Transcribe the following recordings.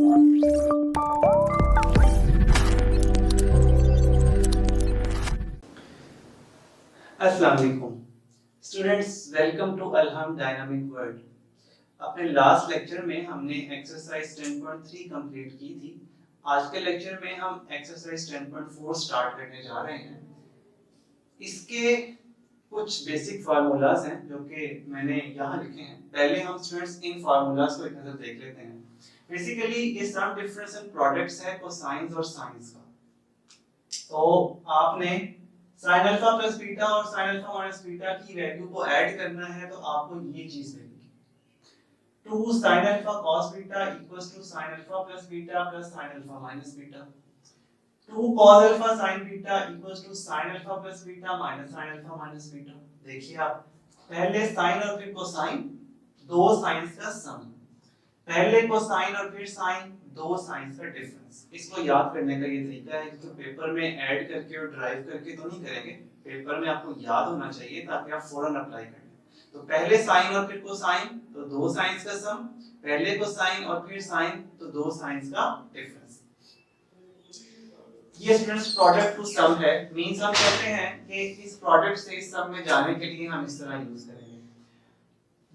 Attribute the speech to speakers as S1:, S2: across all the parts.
S1: अस्सलाम वालेकुम students, welcome to अलहम डायनामिक वर्ल्ड। अपने लास्ट लेक्चर में हमने एक्सरसाइज 10.3 कंप्लीट की थी। आज के लेक्चर में हम एक्सरसाइज 10.4 स्टार्ट करने जा रहे हैं। इसके कुछ बेसिक फार्मूलाज हैं जो कि मैंने यहाँ लिखे हैं। पहले हम स्टूडेंट्स इन फार्मूलाज को एक नजर देख लेते हैं। बेसिकली ये सम डिफरेंस इन प्रोडक्ट्स है कोसाइंस और साइंस का। तो आपने sin अल्फा प्लस बीटा और sin अल्फा माइनस बीटा की वैल्यू को ऐड करना है, तो आपको ये चीज मिलेगी 2 sin alpha cos beta equals to sin alpha plus beta plus sin alpha minus beta. 2 cos alpha sin beta equals to sin alpha plus beta minus sin alpha minus beta. देखिए आप, पहले sin और फिर cosine, दो science का सम। पहले cosine और फिर साइन, दो साइंस का डिफरेंस। इसको याद करने का ये तरीका है कि पेपर में ऐड करके और ड्राइव करके तो नहीं करेंगे, पेपर में आपको याद होना चाहिए ताकि आप फौरन अप्लाई कर लें। तो पहले साइन और फिर कोसाइन, तो दो साइंस का सम। पहले कोसाइन और फिर साइन, तो दो साइंस का डिफरेंस। ये स्टूडेंट्स प्रोडक्ट टू सम है। मींस हम कहते हैं कि इस प्रोडक्ट से इस सम में जाने के लिए हम इस तरह यूज करेंगे।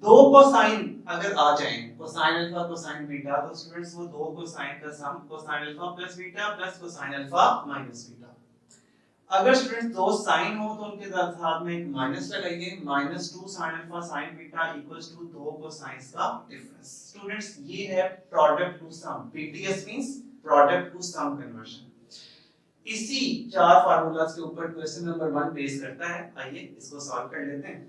S1: दो कोसाइन अगर आ जाए, कोसाइन अल्फा कोसाइन बीटा, तो स्टूडेंट्स वो दो कोसाइन का sum cosine alpha plus beta plus cosine alpha minus beta. अगर स्टूडेंट्स दो साइन हो तो उनके साथ में एक माइनस लगाइए, -2 sin alpha sin beta equals to दो कोसाइंस का डिफरेंस। स्टूडेंट्स ये है product to sum. PTS means product to sum conversion. इसी चार फार्मूलाज के ऊपर क्वेश्चन नंबर 1 बेस करता है। आइए इसको सॉल्व कर लेते हैं।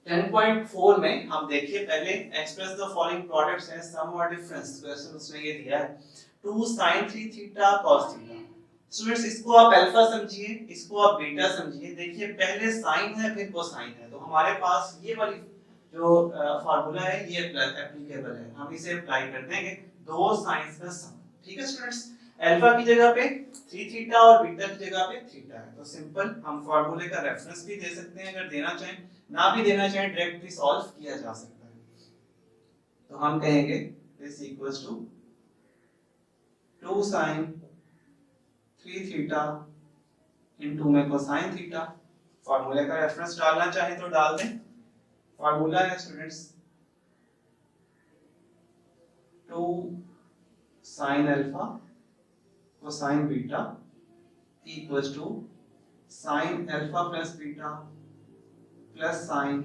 S1: 10.4 में हम देखिए पहले एक्सप्रेस द फॉलोइंग प्रोडक्ट्स है सम और डिफरेंस। क्वेश्चन उसने ये दिया है 2 sin 3 theta cos theta. Students इसको आप अल्फा समझिए, इसको आप बीटा समझिए। देखिए पहले साइन है फिर कोसाइन है, तो हमारे पास ये वाली जो फार्मूला है ये एप्लीकेबल है। हम इसे अप्लाई कर देंगे दो साइंस का सम। ठीक है स्टूडेंट्स, अल्फा की जगह पे 3 थीटा और बीटा की जगह पे थीटा है, तो सिंपल हम फार्मूले का रेफरेंस भी दे सकते हैं, अगर देना चाहें, ना भी देना चाहें डायरेक्टली सॉल्व किया जा सकता है। तो हम कहेंगे this equals to 2 sin 3 theta into में कोसाइन थीटा। फार्मूले का रेफरेंस डालना चाहे तो डाल दें। फार्मूला है students 2 sin alpha cosine beta equals to sin alpha plus beta plus sine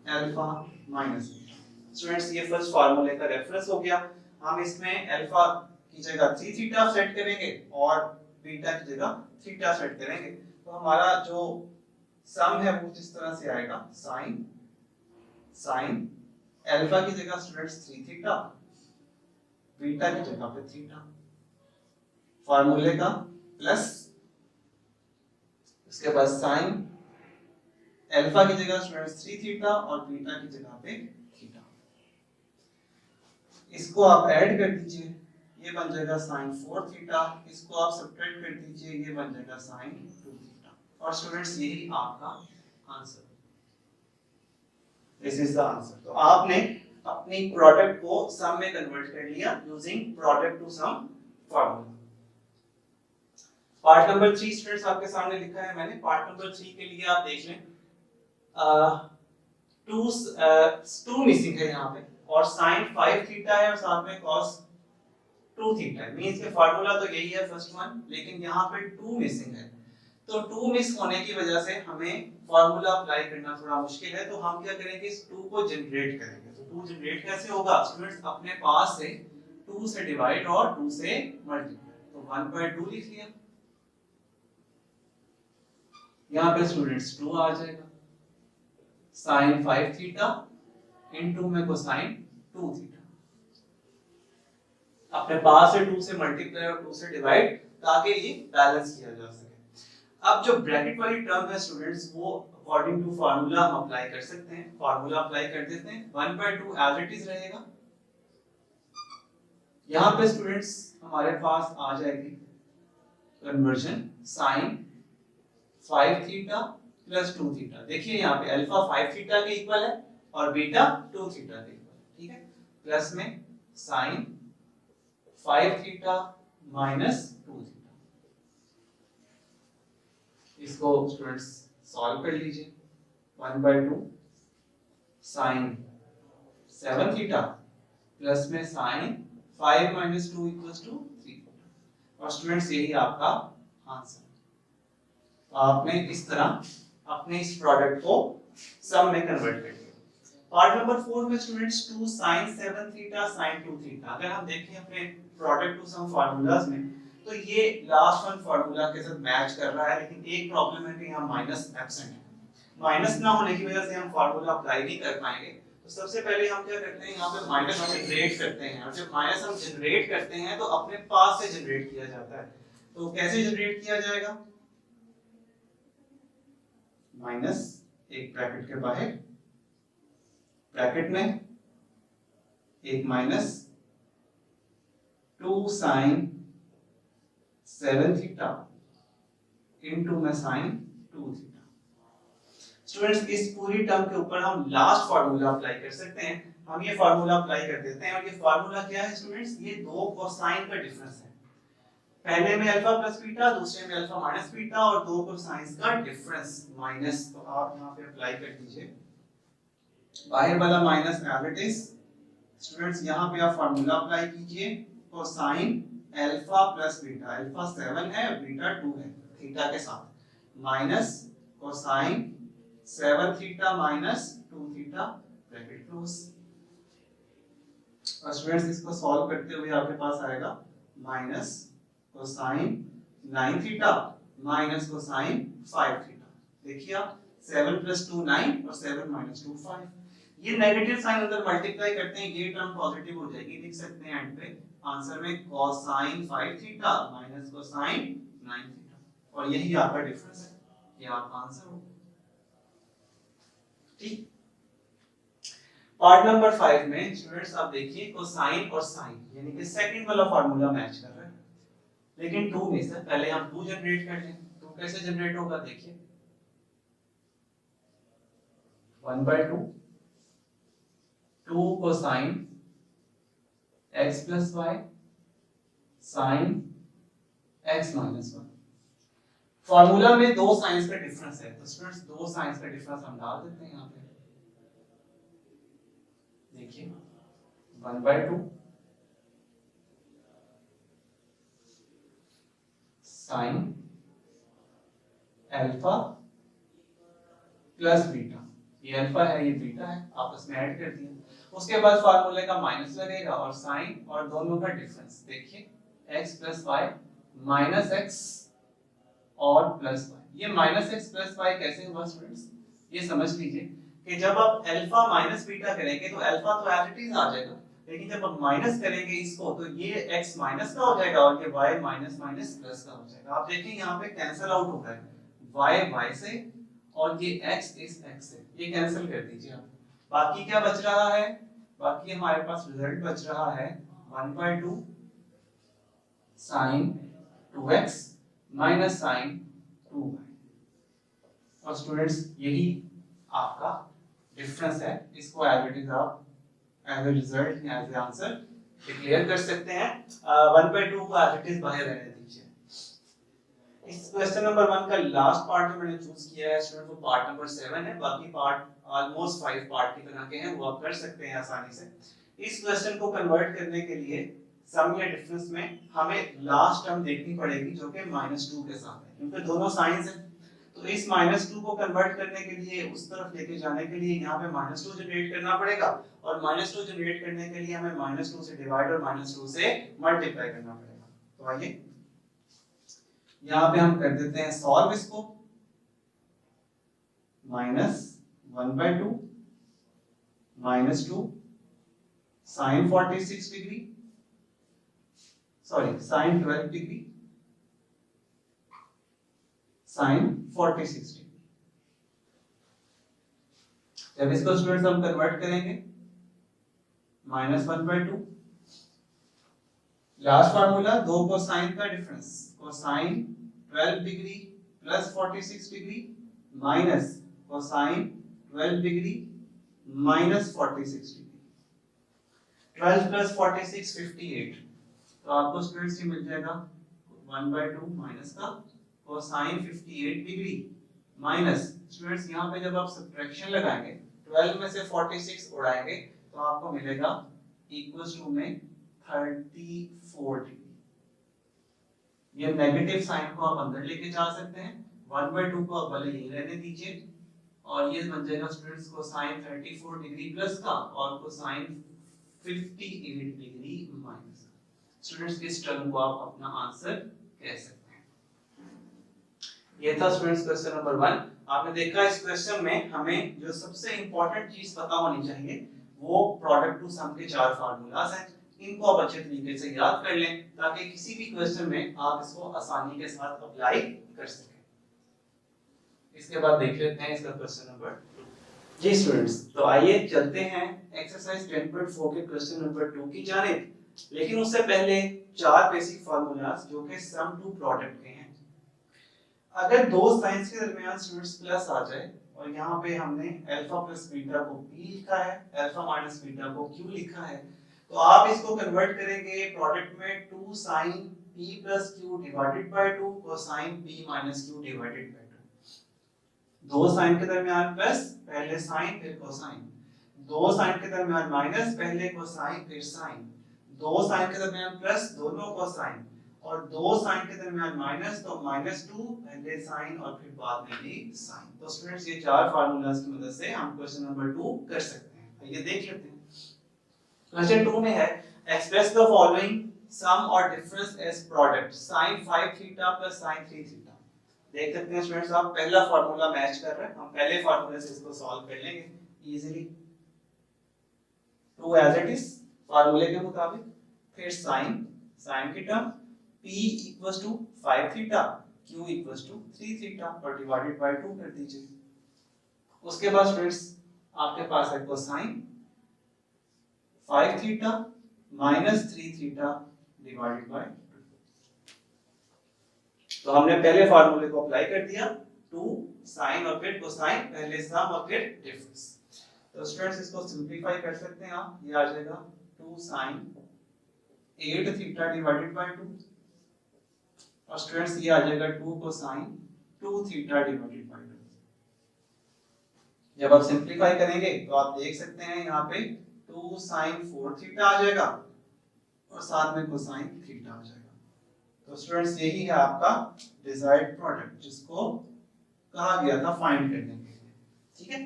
S1: alpha minus beta. Students ये फर्स्ट फार्मूले का रेफरेंस हो गया। हम इसमें अल्फा की जगह 3 थीटा सेट करेंगे और बीटा की जगह थीटा सेट करेंगे, तो हमारा जो सम है वो जिस तरह से आएगा साइन अल्फा की जगह स्टूडेंट्स 3 थीटा, बीटा की जगह पे थीटा, फार्मूले का प्लस उसके बाद साइन अल्फा की जगह स्टूडेंट्स 3 थीटा और बीटा की जगह पे थीटा। इसको आप ऐड कर दीजिए, ये बन जाएगा sin 4 थीटा। इसको आप सब्ट्रैक्ट कर दीजिए, ये बन जाएगा sin 2 थीटा। और स्टूडेंट्स यही आपका answer, this is the answer. तो आपने अपनी प्रोडक्ट को सम में कन्वर्ट कर लिया using product to sum formula. Part number 3 students आपके सामने लिखा है मैंने। पार्ट नंबर 3 के लिए आप देख लें, टू मिसिंग है यहाँ पे, और sin 5 थीटा है और साथ में cos 2 थीटा है। मींस के फार्मूला तो यही है फर्स्ट वन, लेकिन यहाँ पे 2 मिसिंग है। तो 2 मिस होने की वजह से हमें फार्मूला अप्लाई करना थोड़ा मुश्किल है। तो हम क्या करेंगे, इस 2 को जनरेट करेंगे। तो 2 जनरेट कैसे होगा स्टूडेंट्स, अपने पास से 2 से डिवाइड और 2 से मल्टीप्लाई। तो 1/2 लिख लिया, यहाँ पे स्टूडेंट्स 2 आ जाएगा। sin 5 थीटा इनटू में कोसाइन 2 थीटा, अपने पास से 2 से मल्टीप्लाई और 2 से डिवाइड, ताकि ये बैलेंस किया जा सके। अब जो ब्रैकेट वाली टर्म है स्टूडेंट्स, वो अकॉर्डिंग टू फार्मूला हम अप्लाई कर सकते हैं। फार्मूला अप्लाई कर देते हैं, 1/2 एज इट इज रहेगा। यहाँ पे स्टूडेंट्स हमारे पास आ जाएगी conversion sin 5 theta plus 2 theta. देखिए यहाँ पे अल्फा 5 थीटा के इक्वल है और बीटा 2 थीटा के इक्वल है। ठीक है, प्लस में sin 5 थीटा माइनस 2 थीटा। इसको स्टूडेंट्स सॉल्व कर लीजिए। 1/2 साइन 7 थीटा प्लस में sine 5 minus 2 equals to 3 theta. और स्टूडेंट्स यही आपका आंसर। तो आपने इस तरह अपने इस प्रोडक्ट को सम में कन्वर्ट कर दिया। पार्ट नंबर 4 में students 2 sin 7 theta sin 2 theta, अगर हम देखें अपने प्रोडक्ट टू सम फार्मूलाज में तो ये लास्ट वन फार्मूला के साथ मैच कर रहा है, लेकिन एक प्रॉब्लम है कि यहाँ माइनस एब्सेंट है। माइनस ना होने की वजह से हम फार्मूला अप्लाई नहीं कर पाएंगे। तो सबसे पहले हम क्या करते हैं, यहाँ पे माइनस जनरेट करते हैं, और जब माइनस हम जनरेट करते हैं तो अपने पास से जनरेट किया जाता है। तो कैसे जनरेट किया जाएगा, माइनस एक ब्रैकेट के बाहर, ब्रैकेट में एक माइनस 2 sin 7 थीटा इनटू में sin 2 थीटा। स्टूडेंट्स इस पूरी टर्म के ऊपर हम लास्ट फार्मूला अप्लाई कर सकते हैं। हम ये फार्मूला अप्लाई कर देते हैं, और ये फार्मूला क्या है स्टूडेंट्स, ये दो कोसाइन का डिफरेंस है। पहले में अल्फा प्लस बीटा, दूसरे में अल्फा माइनस बीटा, और दो कोसाइंस का डिफरेंस माइनस। तो आप यहाँ पे अप्लाई कर दीजिए, बाहर वाला minus as it is. Students यहाँ पे आप फार्मूला अप्लाई कीजिए, cosine alpha plus beta, alpha 7 है बीटा 2 है थीटा के साथ, minus cosine 7 theta minus 2 theta bracket close. और स्टूडेंट्स इसको सॉल्व करते हुए आपके पास आएगा minus cosine 9 theta minus cosine 5 theta. देखिए आप 7 + 2 9 और 7 - 2 5। ये नेगेटिव साइन अंदर मल्टीप्लाई करते हैं, ये टर्म पॉजिटिव हो जाएगी, लिख सकते हैं एंड पे आंसर में cosine 5 theta minus cosine 9 theta, और यही आपका डिफरेंस है, ये आपका आंसर होगा। ठीक। पार्ट नंबर 5 में स्टूडेंट्स आप देखिए कोसाइन और साइन यानी कि सेकंड वाला फार्मूला मैच कर रहा है, लेकिन 2 में से पहले हम 2 जनरेट कर लें। 2 कैसे जनरेट होगा, देखिए 1/2 2 cosine x + y sin x - 1। Formula में दो साइंस का डिफरेंस है, तो स्टूडेंट्स दो साइंस का डिफरेंस हम डाल देते हैं यहाँ पे। देखिए 1/2 साइन अल्फा प्लस बीटा, ये अल्फा है ये बीटा है, आपस में ऐड कर दिया। उसके बाद फार्मूले का माइनस लगेगा और साइन और दोनों का डिफरेंस, देखिए x + y माइनस x और प्लस y। ये माइनस x प्लस y कैसे हुआ स्टूडेंट्स, ये समझ लीजिए कि जब आप अल्फा माइनस बीटा करेंगे तो अल्फा तो एज इट इज आ जाएगा, लेकिन जब आप माइनस करेंगे इसको तो ये x माइनस का हो जाएगा और ये y माइनस माइनस प्लस का हो जाएगा। आप देखिए यहाँ पे कैंसिल आउट हो रहा है, y y से और ये x इस x से, ये कैंसिल कर दीजिए आप। बाकी क्या बच रहा है, बाकी हमारे पास रिजल्ट बच रहा है 1/2 sin 2x minus sin 2y। और स्टूडेंट्स यही आपका डिफरेंस है, इसको एज इट इज आप as a result as a answer declare कर सकते हैं। 1/2 को एज इट इज बाहर रहने दीजिए। इस क्वेश्चन नंबर 1 का लास्ट पार्ट जो मैंने चूज किया है स्टूडेंट, वो पार्ट नंबर 7 है, बाकी पार्ट ऑलमोस्ट 5 पार्ट की तरह के हैं, वो आप कर सकते हैं आसानी से। इस क्वेश्चन को कन्वर्ट करने के लिए सम या डिफरेंस में हमें लास्ट टर्म देखनी पड़ेगी जो कि -2 के साथ है, क्योंकि दोनों साइंस है। तो इस -2 को कन्वर्ट करने के लिए उस तरफ लेके जाने के लिए यहाँ पे -2 जनरेट करना पड़ेगा, और -2 जनरेट करने के लिए हमें -2 से डिवाइड और -2 से मल्टीप्लाई करना पड़ेगा। तो आइए यहाँ पे हम कर देते हैं सॉल्व इसको। -1/2 -2 sin 46 degree, sorry sin 12 degree sin 46 degree. जब इसको स्टूडेंट्स हम कन्वर्ट करेंगे -1/2, लास्ट फार्मूला दो कोसाइन का difference, cosine 12 degree plus 46 degree minus cosine 12 degree minus 46 degree. 12 plus 46 58, तो आपको स्टूडेंट्स ये मिल जाएगा 1/2 माइनस का कोसाइन 58 डिग्री माइनस स्टूडेंट्स यहाँ पे जब आप सब्ट्रैक्शन लगाएंगे 12 में से 46 उड़ाएंगे तो आपको मिलेगा इक्वल्स टू में 34 डिग्री। ये नेगेटिव साइन को आप अंदर लेके जा सकते हैं, 1/2 को आप भले ये रहने दीजिए और ये बन जाएगा स्टूडेंट्स कोसाइन 34 डिग्री प्लस का और कोसाइन 58 डिग्री माइनस का। स्टूडेंट्स इस टर्म को आप अपना आंसर कह सकते हैं। ये था स्टूडेंट्स क्वेश्चन नंबर 1। आपने देखा इस क्वेश्चन में हमें जो सबसे इंपॉर्टेंट चीज पता होनी चाहिए वो प्रोडक्ट टू सम के 4 फार्मूलाज हैं। इनको आप अच्छे तरीके से याद कर लें ताकि किसी भी क्वेश्चन में आप इसको आसानी के साथ अप्लाई कर सकें। इसके बाद देख लेते हैं इसका क्वेश्चन नंबर 2। जी स्टूडेंट्स, तो आइए चलते हैं एक्सरसाइज 10.4 के क्वेश्चन नंबर 2 की जानिब। लेकिन उससे पहले 4 बेसिक फार्मूलाज जो कि सम टू प्रोडक्ट के हैं। अगर दो साइंस के दरमियान स्टूडेंट्स प्लस आ जाए और यहाँ पे हमने अल्फा प्लस बीटा को p लिखा है, अल्फा माइनस बीटा को q लिखा है, तो आप इसको कन्वर्ट करेंगे प्रोडक्ट में 2 sin p plus q divided by 2 cosine p minus q divided by 2। दो साइन के दरमियान प्लस पहले साइन फिर कोसाइन, दो साइन के दरमियान माइनस पहले कोसाइन फिर साइन, दो साइन के दरमियान प्लस दोनों कोसाइन और दो साइन के दरमियान माइनस तो -2 पहले साइन और फिर बाद में भी साइन। तो स्टूडेंट्स ये 4 फार्मूलाज की मदद से हम क्वेश्चन नंबर 2 कर सकते हैं। आइए देख लेते हैं। क्वेश्चन 2 में है एक्सप्रेस द फॉलोइंग सम और difference as product sin 5 theta plus sin 3 theta. देख सकते हैं स्टूडेंट्स आप पहला फार्मूला मैच कर रहा है, हम पहले फार्मूले से इसको सॉल्व कर लेंगे इजीली। 2 एज इट इज फार्मूले के मुताबिक, फिर sin की term p equals to 5 theta, q equals to 3 theta और डिवाइडेड बाय 2 कर दीजिए। उसके बाद स्टूडेंट्स आपके पास है cosine 5 theta minus 3 theta divided by 2। तो हमने पहले फार्मूले को अप्लाई कर दिया, 2 साइन और फिर कोसाइन, पहले सम और फिर डिफरेंस। तो स्टूडेंट्स इसको सिंपलीफाई कर सकते हैं आप, ये आ जाएगा 2 साइन 8 थीटा डिवाइडेड बाय 2 और स्टूडेंट्स ये आ जाएगा 2 कोसाइन 2 थीटा डिवाइडेड बाय 2। जब आप सिंपलीफाई करेंगे तो आप देख सकते हैं यहाँ पे 2 साइन 4 थीटा आ जाएगा और साथ में कोसाइन थीटा आ जाएगा। तो स्टूडेंट्स यही है आपका डिजायर्ड प्रोडक्ट जिसको कहा गया था फाइंड करने के लिए। ठीक है,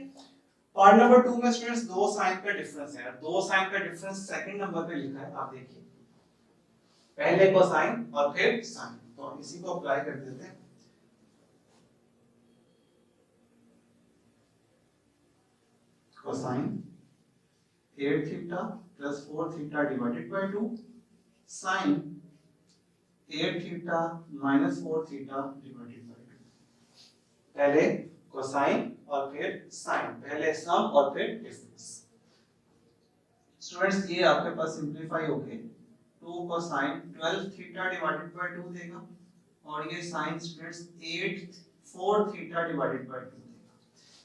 S1: पार्ट नंबर 2 में स्टूडेंट्स दो साइन का डिफरेंस है। दो साइन का डिफरेंस सेकंड नंबर पे लिखा है, आप देखिए पहले कोसाइन और फिर साइन। तो इसी को अप्लाई कर देते हैं। Cosine 8 theta plus 4 theta divided by 2 sine 8 theta minus 4 theta divided by 2। पहले कोसाइन और फिर साइन, पहले सम और फिर डिफरेंस। स्टूडेंट्स ये आपके पास सिंपलीफाई होके 2 कोसाइन 12 थीटा डिवाइडेड बाय 2 देगा और ये sine students 4 theta divided by 2 देगा।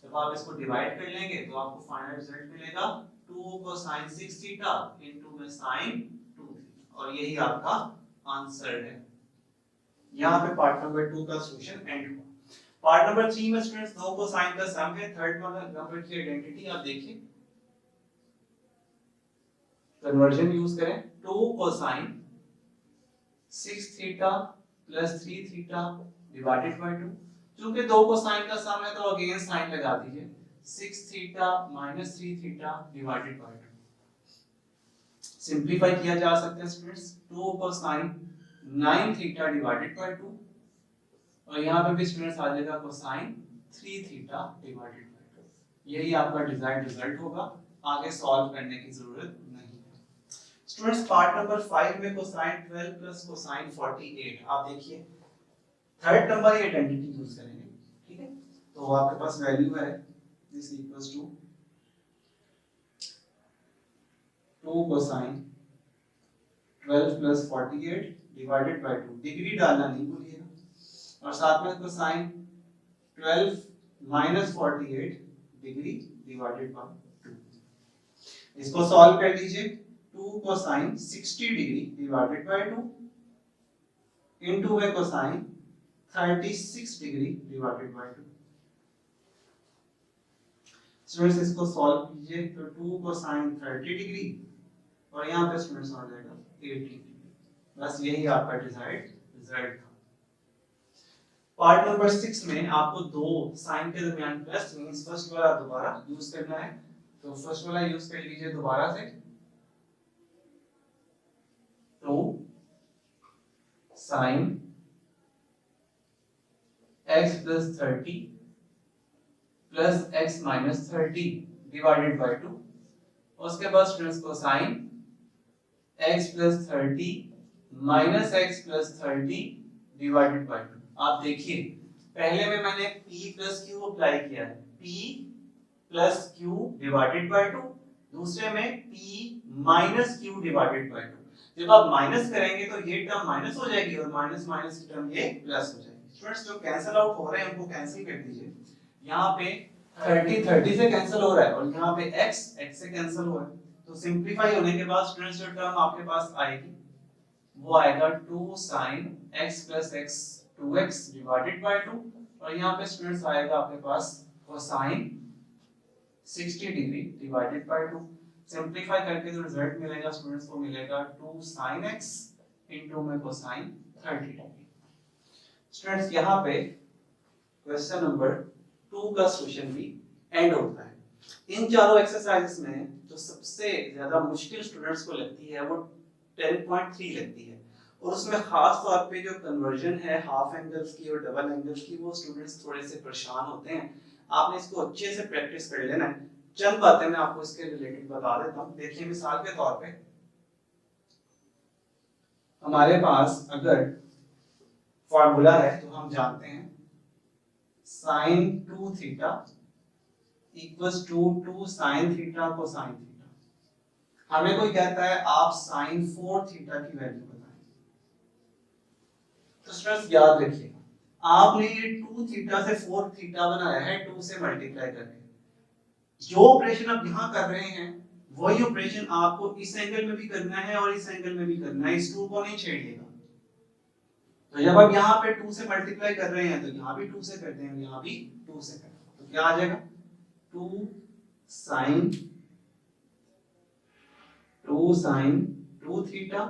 S1: जब आप इसको डिवाइड कर लेंगे तो आपको फाइनल रिजल्ट मिलेगा 2 कोसाइन 6 थीटा इनटू में साइन 2 थीटा और यही आपका आंसर है। यहाँ पे पार्ट नंबर 2 का सॉल्यूशन एंड हुआ। पार्ट नंबर 3 में स्टूडेंट्स दो कोसाइन का सम है। थर्ड नंबर की आइडेंटिटी आप देखिए, कन्वर्जन यूज करें, 2 cosine 6 theta plus 3 theta divided by 2। क्योंकि दो कोसाइन का सम है तो अगेन साइन लगा दीजिए, 6 theta minus 3 theta divided by 2। Simplify किया जा सकता है students, 2 cosine 9 theta divided by 2 और यहाँ पे भी स्टूडेंट्स आ जाएगा कोसाइन 3 थीटा डिवाइडेड बाय 2। यही आपका डिजायर्ड रिजल्ट होगा, आगे सॉल्व करने की जरूरत नहीं है। स्टूडेंट्स पार्ट नंबर 5 में कोसाइन 12 प्लस कोसाइन 48, आप देखिए थर्ड नंबर ये आइडेंटिटी यूज करेंगे। ठीक है, तो आपके पास वैल्यू है this equals to 2 cosine 12 plus 48 divided by 2। Degree डालना नहीं भूलिएगा और साथ में cosine 12 minus 48 degree divided by 2। इसको सॉल्व कर लीजिए, 2 cosine 60 degree divided by 2 into में cosine 36 degree divided by 2। Students इसको सॉल्व कीजिए तो 2 कोसाइन 30 डिग्री और यहाँ पे स्टूडेंट्स आ जाएगा 80 डिग्री। बस यही आपका डिजायर्ड रिजल्ट था। पार्ट नंबर 6 में आपको दो साइन के दरमियान प्लस मींस फर्स्ट वाला दोबारा यूज करना है, तो फर्स्ट वाला यूज कर लीजिए दोबारा से। तो sine x plus 30 plus x minus 30 divided by 2। उसके बाद स्टूडेंट्स को sine x plus 30 minus x plus 30 divided by 2। आप देखिए पहले में मैंने p प्लस q अप्लाई किया है, p plus q divided by 2, दूसरे में p minus q divided by 2। जब आप माइनस करेंगे तो ये टर्म माइनस हो जाएगी और माइनस माइनस की टर्म ये प्लस हो जाएगी। स्टूडेंट्स जो कैंसिल आउट हो रहे हैं उनको कैंसिल कर दीजिए। यहाँ पे 30 30 से कैंसिल हो रहा है और यहाँ पे x x से कैंसिल हो रहा है, तो सिंपलीफाई होने के बाद स्टूडेंट्स जो टर्म आपके पास आएगी वो आएगा 2 sin x plus x 2x divided by 2 और यहाँ पे स्टूडेंट्स आएगा आपके पास cosine 60 degree divided by 2। Simplify करके जो रिजल्ट मिलेगा स्टूडेंट्स को मिलेगा 2 sin x इनटू में cosine 30 डिग्री। स्टूडेंट्स यहाँ पे क्वेश्चन नंबर 2 का सॉल्यूशन भी एंड होता है। इन चारों एक्सरसाइजेस में जो सबसे ज्यादा मुश्किल स्टूडेंट्स को लगती है वो 10.3 लगती है और उसमें खास तौर पे जो कन्वर्जन है हाफ एंगल्स की और डबल एंगल्स की वो स्टूडेंट्स थोड़े से परेशान होते हैं। आपने इसको अच्छे से प्रैक्टिस कर लेना है। चंद बातें मैं आपको इसके रिलेटेड बता देता हूँ। देखिए मिसाल के तौर पे हमारे पास अगर फॉर्मूला है तो हम जानते हैं sin 2 theta equals to 2 sin थीटा कोसाइन थीटा। हमें कोई कहता है आप sin 4 थीटा की वैल्यू बताएं, तो स्टूडेंट्स याद रखिएगा आपने ये 2 थीटा से 4 थीटा बनाया है 2 से मल्टीप्लाई करके। जो ऑपरेशन आप यहाँ कर रहे हैं वही ऑपरेशन आपको इस एंगल में भी करना है और इस एंगल में भी करना है, इस 2 को नहीं छेड़िएगा। तो जब आप यहाँ पे 2 से मल्टीप्लाई कर रहे हैं तो यहाँ भी 2 से करते हैं, यहाँ भी 2 से करते हैं, तो क्या आ जाएगा 2 sin 2 थीटा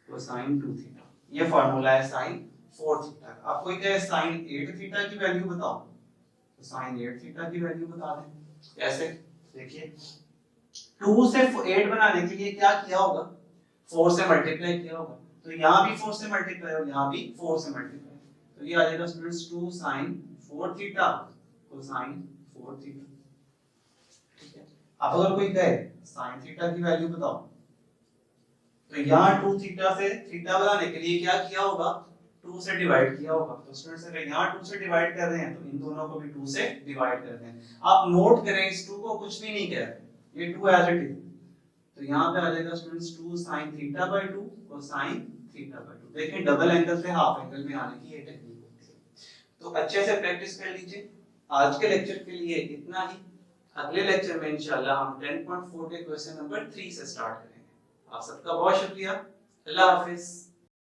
S1: कोसाइन 2 थीटा। ये फार्मूला है sin 4 थीटा का। आपको क्या है sin 8 थीटा की वैल्यू बताओ, तो sin 8 थीटा की वैल्यू बता दें। कैसे देखिए 2 से 8 बनाने के लिए क्या किया होगा 4 से मल्टीप्लाई किया होगा, तो यहाँ भी 4 से मल्टीप्लाई और यहाँ भी 4 से मल्टीप्लाई, तो ये आ जाएगा students 2 sin 4 theta cosine 4 theta. ठीक है, अब अगर कोई कहे sin थीटा की वैल्यू बताओ, तो यहाँ 2 थीटा से थीटा बनाने के लिए क्या किया होगा 2 से डिवाइड किया होगा। तो स्टूडेंट्स अगर यहाँ 2 से डिवाइड कर रहे हैं तो इन दोनों को भी 2 से डिवाइड कर दें। आप नोट करें इस 2 को कुछ भी नहीं कह रहे, ये 2 एज इट इज, तो यहाँ पे आ जाएगा students 2 sin theta by 2 cosine theta by 2। देखें डबल एंगल से हाफ एंगल में आने की ये टेक्निक होती है। तो अच्छे से प्रैक्टिस कर लीजिए। आज के लेक्चर के लिए इतना ही। अगले लेक्चर में इंशाल्लाह हम 10.4 के क्वेश्चन नंबर 3 से स्टार्ट करेंगे। आप सबका बहुत शुक्रिया। अल्लाह हाफिज।